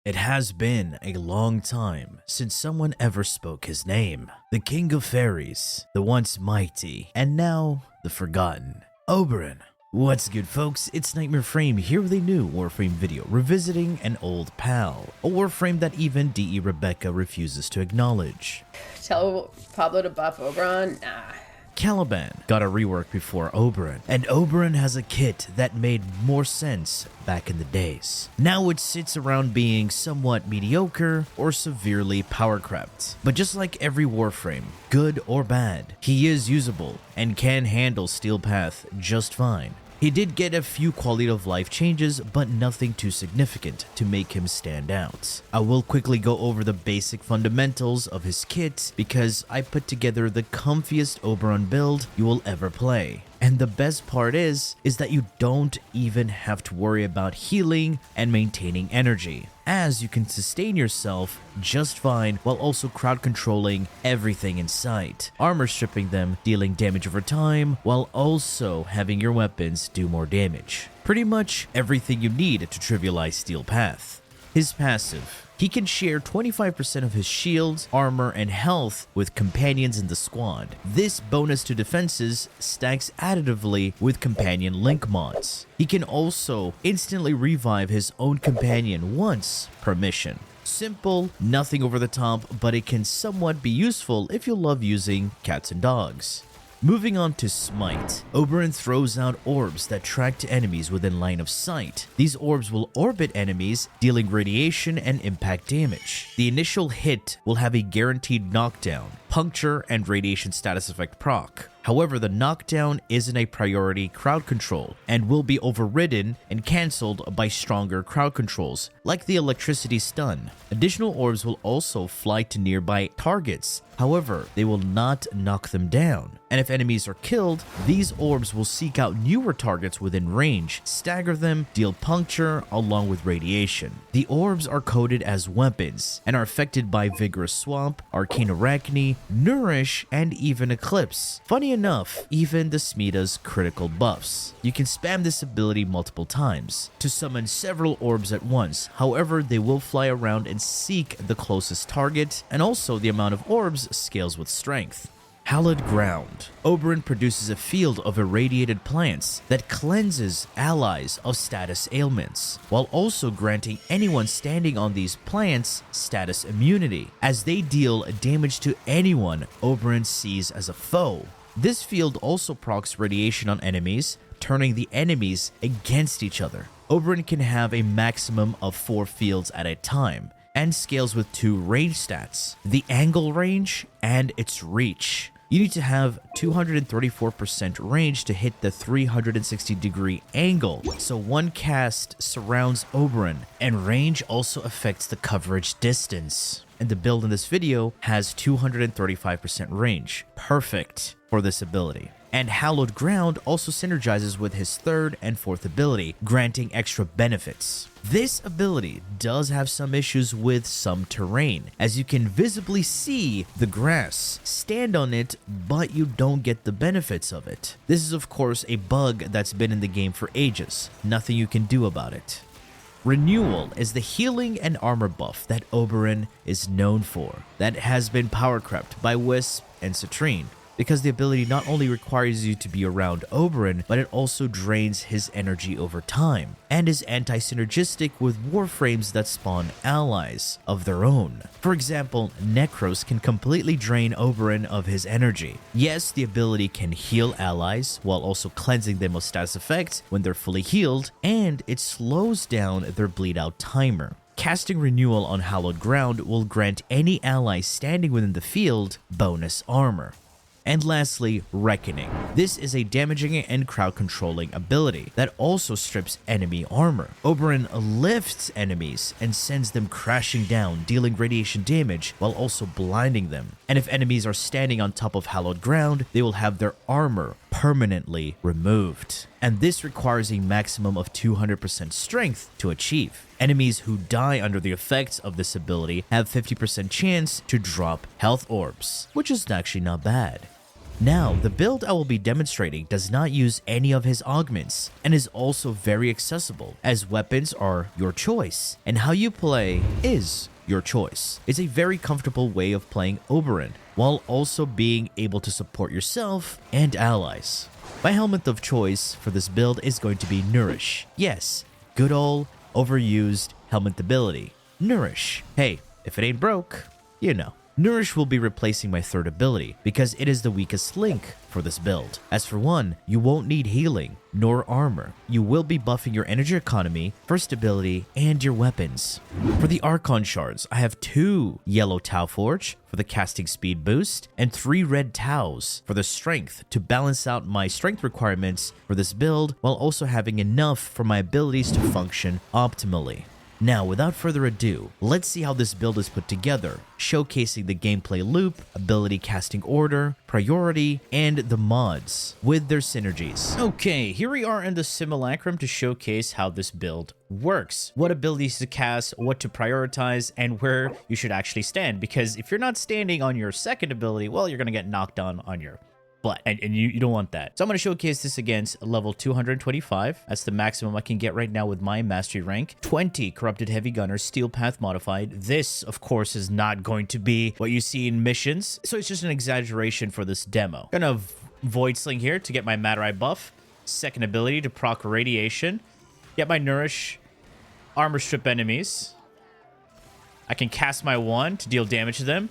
It has been a long time since someone ever spoke his name. The King of Fairies, the once mighty, and now the forgotten, Oberon. What's good, folks? It's KnightmareFrame here with a new Warframe video revisiting an old pal, a Warframe that even DE Rebecca refuses to acknowledge. Tell Pablo to buff Oberon? Nah. Caliban got a rework before Oberon, and Oberon has a kit that made more sense back in the days. Now it sits around being somewhat mediocre or severely power-crept. But just like every Warframe, good or bad, he is usable and can handle Steel Path just fine. He did get a few quality of life changes, but nothing too significant to make him stand out. I will quickly go over the basic fundamentals of his kit because I put together the comfiest Oberon build you will ever play. And the best part is that you don't even have to worry about healing and maintaining energy, as you can sustain yourself just fine while also crowd controlling everything in sight, armor stripping them, dealing damage over time, while also having your weapons do more damage. Pretty much everything you need to trivialize Steel Path. His passive. He can share 25% of his shields, armor, and health with companions in the squad. This bonus to defenses stacks additively with companion link mods. He can also instantly revive his own companion once per mission. Simple, nothing over the top, but it can somewhat be useful if you love using cats and dogs. Moving on to SMITE, Oberon throws out orbs that track to enemies within line of sight. These orbs will orbit enemies, dealing radiation and impact damage. The initial hit will have a guaranteed knockdown, puncture, and radiation status effect proc. However, the knockdown isn't a priority crowd control and will be overridden and cancelled by stronger crowd controls, like the electricity stun. Additional orbs will also fly to nearby targets. However, they will not knock them down. And if enemies are killed, these orbs will seek out newer targets within range, stagger them, deal puncture along with radiation. The orbs are coded as weapons and are affected by Vigorous Swamp, Arcane Arachne, Nourish, and even Eclipse. Funny enough, even the SMITE's critical buffs. You can spam this ability multiple times to summon several orbs at once. However, they will fly around and seek the closest target, and also the amount of orbs scales with strength. Hallowed Ground. Oberon produces a field of irradiated plants that cleanses allies of status ailments, while also granting anyone standing on these plants status immunity, as they deal damage to anyone Oberon sees as a foe. This field also procs radiation on enemies, turning the enemies against each other. Oberon can have a maximum of 4 fields at a time, and scales with 2 range stats, the angle range and its reach. You need to have 234% range to hit the 360-degree angle, so one cast surrounds Oberon, and range also affects the coverage distance. And the build in this video has 235% range, perfect for this ability. And Hallowed Ground also synergizes with his 3rd and 4th ability, granting extra benefits. This ability does have some issues with some terrain, as you can visibly see the grass, stand on it, but you don't get the benefits of it. This is of course a bug that's been in the game for ages, nothing you can do about it. Renewal is the healing and armor buff that Oberon is known for, that has been power crept by Wisp and Citrine, because the ability not only requires you to be around Oberon, but it also drains his energy over time, and is anti-synergistic with Warframes that spawn allies of their own. For example, Necros can completely drain Oberon of his energy. Yes, the ability can heal allies, while also cleansing them of status effects when they're fully healed, and it slows down their bleed out timer. Casting Renewal on Hallowed Ground will grant any ally standing within the field bonus armor. And lastly, Reckoning. This is a damaging and crowd controlling ability that also strips enemy armor. Oberon lifts enemies and sends them crashing down, dealing radiation damage while also blinding them. And if enemies are standing on top of Hallowed Ground, they will have their armor permanently removed. And this requires a maximum of 200% strength to achieve. Enemies who die under the effects of this ability have 50% chance to drop health orbs, which is actually not bad. Now, the build I will be demonstrating does not use any of his augments and is also very accessible, as weapons are your choice and how you play is your choice. It's a very comfortable way of playing Oberon while also being able to support yourself and allies. My Helminth of choice for this build is going to be Nourish. Yes, good old overused Helminth ability. Nourish. Hey, if it ain't broke, you know. Nourish will be replacing my third ability because it is the weakest link for this build. As for one, you won't need healing nor armor. You will be buffing your energy economy, first ability, and your weapons. For the Archon Shards, I have 2 yellow Tau Forge for the casting speed boost and 3 red Taus for the strength to balance out my strength requirements for this build while also having enough for my abilities to function optimally. Now, without further ado, let's see how this build is put together, showcasing the gameplay loop, ability casting order, priority, and the mods with their synergies. Okay, here we are in the simulacrum to showcase how this build works, what abilities to cast, what to prioritize, and where you should actually stand, because if you're not standing on your second ability, well, you're going to get knocked down on your butt, and you don't want that. So I'm going to showcase this against level 225. That's the maximum I can get right now with my mastery rank. 20 corrupted heavy gunner, steel path modified. This, of course, is not going to be what you see in missions, so it's just an exaggeration for this demo. Gonna void sling here to get my matter eye buff. Second ability to proc radiation. Get my nourish, armor strip enemies. I can cast my wand to deal damage to them.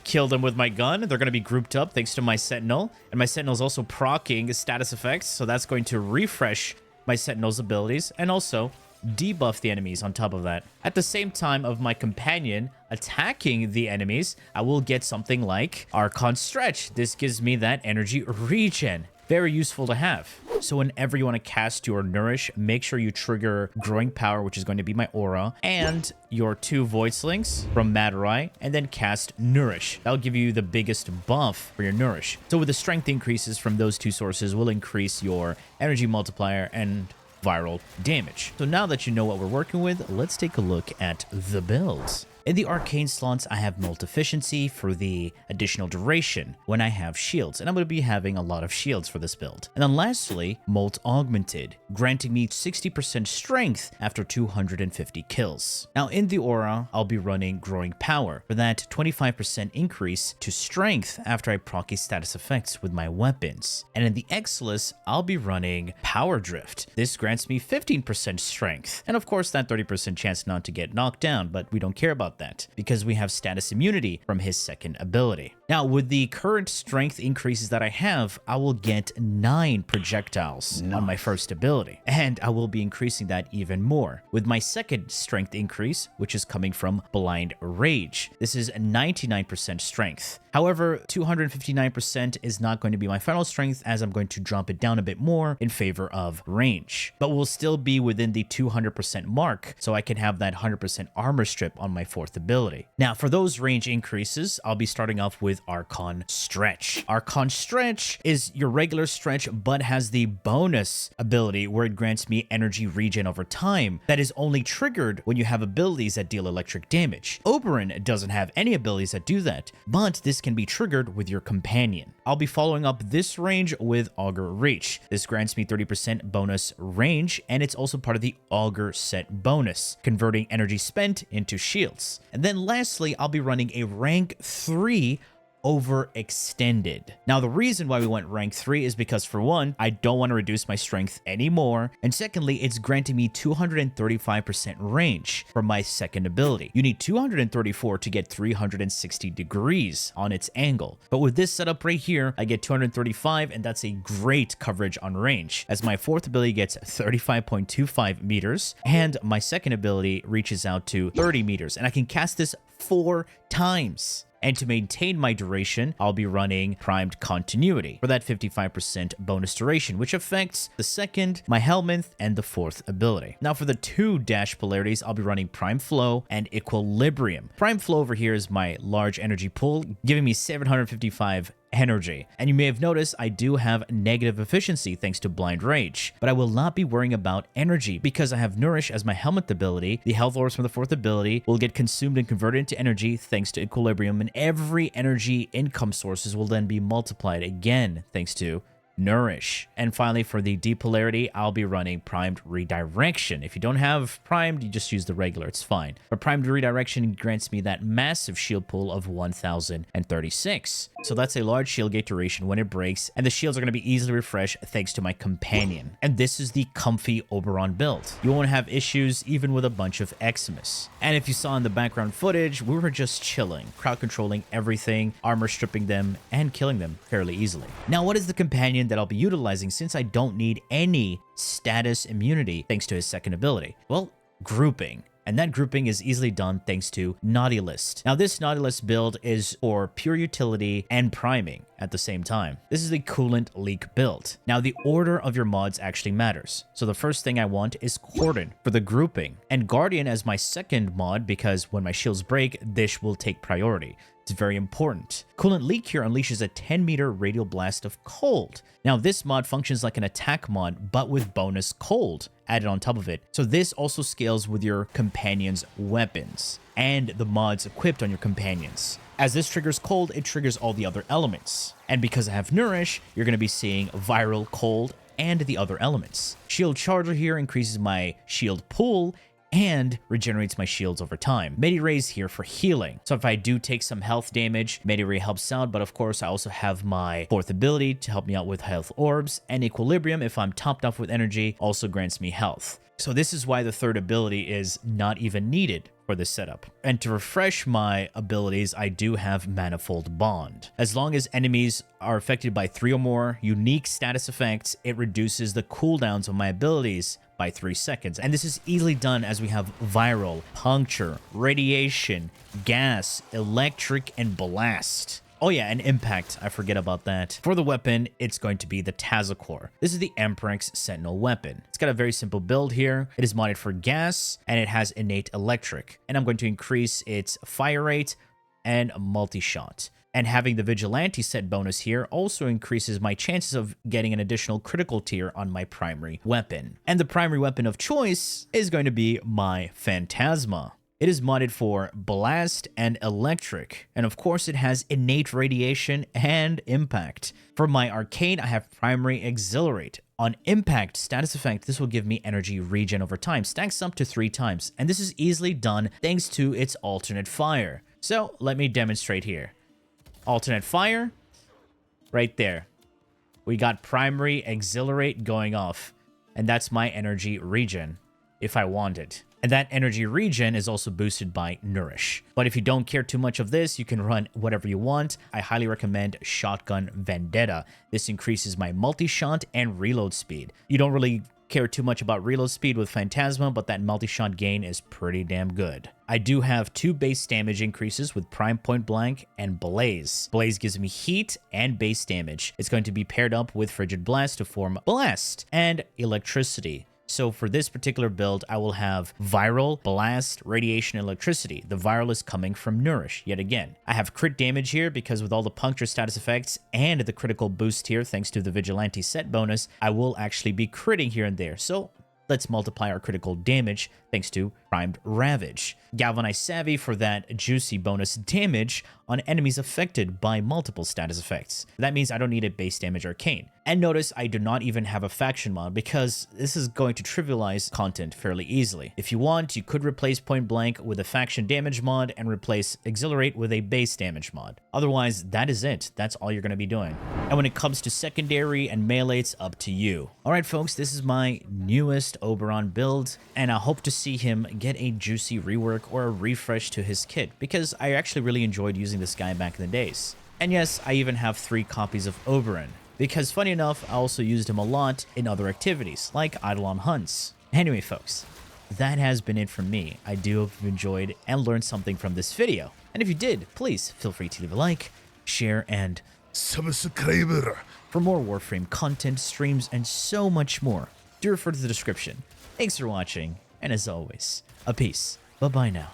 Kill them with my gun. They're going to be grouped up thanks to my Sentinel. And my Sentinel is also proccing status effects, so that's going to refresh my Sentinel's abilities and also debuff the enemies on top of that. At the same time of my companion attacking the enemies, I will get something like Archon Stretch. This gives me that energy regen. Very useful to have. So whenever you want to cast your Nourish, make sure you trigger Growing Power, which is going to be my aura, and your 2 Void Slings from Matter-Eye, and then cast Nourish. That'll give you the biggest buff for your Nourish. So with the strength increases from those 2 sources will increase your energy multiplier and viral damage. So now that you know what we're working with, let's take a look at the builds. In the arcane slots, I have Molt Efficiency for the additional duration when I have shields, and I'm going to be having a lot of shields for this build. And then lastly, Molt Augmented, granting me 60% strength after 250 kills. Now in the aura, I'll be running Growing Power for that 25% increase to strength after I proc status effects with my weapons. And in the Exilus, I'll be running Power Drift. This grants me 15% strength, and of course that 30% chance not to get knocked down, but we don't care about that because we have status immunity from his second ability. Now, with the current strength increases that I have, I will get 9 projectiles on my first ability, and I will be increasing that even more with my second strength increase, which is coming from Blind Rage. This is 99% strength. However, 259% is not going to be my final strength, as I'm going to drop it down a bit more in favor of range, but we'll still be within the 200% mark, so I can have that 100% armor strip on my 4th ability. Now, for those range increases, I'll be starting off with Archon Stretch. Archon Stretch is your regular stretch, but has the bonus ability where it grants me energy regen over time that is only triggered when you have abilities that deal electric damage. Oberon doesn't have any abilities that do that, but this can be triggered with your companion. I'll be following up this range with Augur Reach. This grants me 30% bonus range, and it's also part of the Augur set bonus, converting energy spent into shields. And then lastly, I'll be running a rank 3 overextended. Now, the reason why we went rank 3 is because, for one, I don't want to reduce my strength anymore, and secondly, it's granting me 235% range from my second ability. You need 234 to get 360 degrees on its angle, but with this setup right here, I get 235, and that's a great coverage on range, as my 4th ability gets 35.25 meters, and my second ability reaches out to 30 meters, and I can cast this 4 times. And to maintain my duration, I'll be running Primed Continuity for that 55% bonus duration, which affects the second, my Helminth, and the 4th ability. Now for the 2 dash polarities, I'll be running Prime Flow and Equilibrium. Prime Flow over here is my large energy pool, giving me 755 energy. And you may have noticed I do have negative efficiency thanks to Blind Rage, but I will not be worrying about energy because I have Nourish as my Helminth ability. The health orbs from the 4th ability will get consumed and converted into energy thanks to Equilibrium, and every energy income sources will then be multiplied again thanks to Nourish. And finally, for the depolarity, I'll be running Primed Redirection. If you don't have Primed, you just use the regular, it's fine. But Primed Redirection grants me that massive shield pool of 1036. So that's a large shield gate duration when it breaks, and the shields are going to be easily refreshed thanks to my companion. And this is the comfy Oberon build. You won't have issues even with a bunch of Xmas. And if you saw in the background footage, we were just chilling, crowd controlling everything, armor stripping them, and killing them fairly easily. Now, what is the companion that I'll be utilizing since I don't need any status immunity thanks to his second ability? Well, grouping. And that grouping is easily done thanks to Naughty List. Now, this Naughty List build is for pure utility and priming at the same time. This is the Coolant Leak build. Now, the order of your mods actually matters. So the first thing I want is Cordon for the grouping, and Guardian as my second mod because when my shields break, this will take priority. It's very important. Coolant Leak here unleashes a 10-meter radial blast of cold. Now, this mod functions like an attack mod, but with bonus cold added on top of it. So this also scales with your companion's weapons and the mods equipped on your companions. As this triggers cold, it triggers all the other elements. And because I have Nourish, you're going to be seeing Viral, Cold, and the other elements. Shield Charger here increases my shield pool and regenerates my shields over time. Medi-Ray is here for healing. So if I do take some health damage, Medi-Ray helps out, but of course I also have my 4th ability to help me out with health orbs, and Equilibrium, if I'm topped off with energy, also grants me health. So this is why the 3rd ability is not even needed for this setup. And to refresh my abilities, I do have Manifold Bond. As long as enemies are affected by 3 or more unique status effects, it reduces the cooldowns of my abilities by 3 seconds. And this is easily done as we have Viral, Puncture, Radiation, Gas, Electric, and Blast. Oh yeah, and Impact, I forget about that. For the weapon, it's going to be the Tazakor. This is the Emprex Sentinel weapon. It's got a very simple build here. It is modded for gas, and it has innate electric. And I'm going to increase its fire rate and multi-shot. And having the Vigilante set bonus here also increases my chances of getting an additional critical tier on my primary weapon. And the primary weapon of choice is going to be my Phantasma. It is modded for Blast and Electric, and of course it has innate radiation and impact. For my Arcane, I have Primary Exhilarate. On Impact status effect, this will give me energy regen over time, stacks up to 3 times, and this is easily done thanks to its alternate fire. So let me demonstrate here. Alternate fire, right there. We got Primary Exhilarate going off, and that's my energy regen if I want it. And that energy regen is also boosted by Nourish. But if you don't care too much of this, you can run whatever you want. I highly recommend Shotgun Vendetta. This increases my multi-shot and reload speed. You don't really care too much about reload speed with Phantasma, but that multi-shot gain is pretty damn good. I do have 2 base damage increases with Prime Point Blank and Blaze. Blaze gives me heat and base damage. It's going to be paired up with Frigid Blast to form Blast and Electricity. So for this particular build, I will have Viral, Blast, Radiation, and Electricity. The Viral is coming from Nourish, yet again. I have crit damage here because with all the puncture status effects and the critical boost here, thanks to the Vigilante set bonus, I will actually be critting here and there. So let's multiply our critical damage thanks to Primed Ravage. Galvanized Savvy for that juicy bonus damage on enemies affected by multiple status effects. That means I don't need a base damage Arcane. And notice I do not even have a faction mod because this is going to trivialize content fairly easily. If you want, you could replace Point Blank with a faction damage mod and replace Exhilarate with a base damage mod. Otherwise, that is it. That's all you're going to be doing. And when it comes to secondary and melee, it's up to you. Alright folks, this is my newest Oberon build, and I hope to see him get a juicy rework or a refresh to his kit because I actually really enjoyed using this guy back in the days. And yes, I even have 3 copies of Oberon, because funny enough, I also used him a lot in other activities, like Eidolon hunts. Anyway folks, that has been it from me. I do hope you enjoyed and learned something from this video. And if you did, please feel free to leave a like, share, and subscribe for more Warframe content, streams, and so much more. Do refer to the description. Thanks for watching, and as always, a peace. Bye-bye now.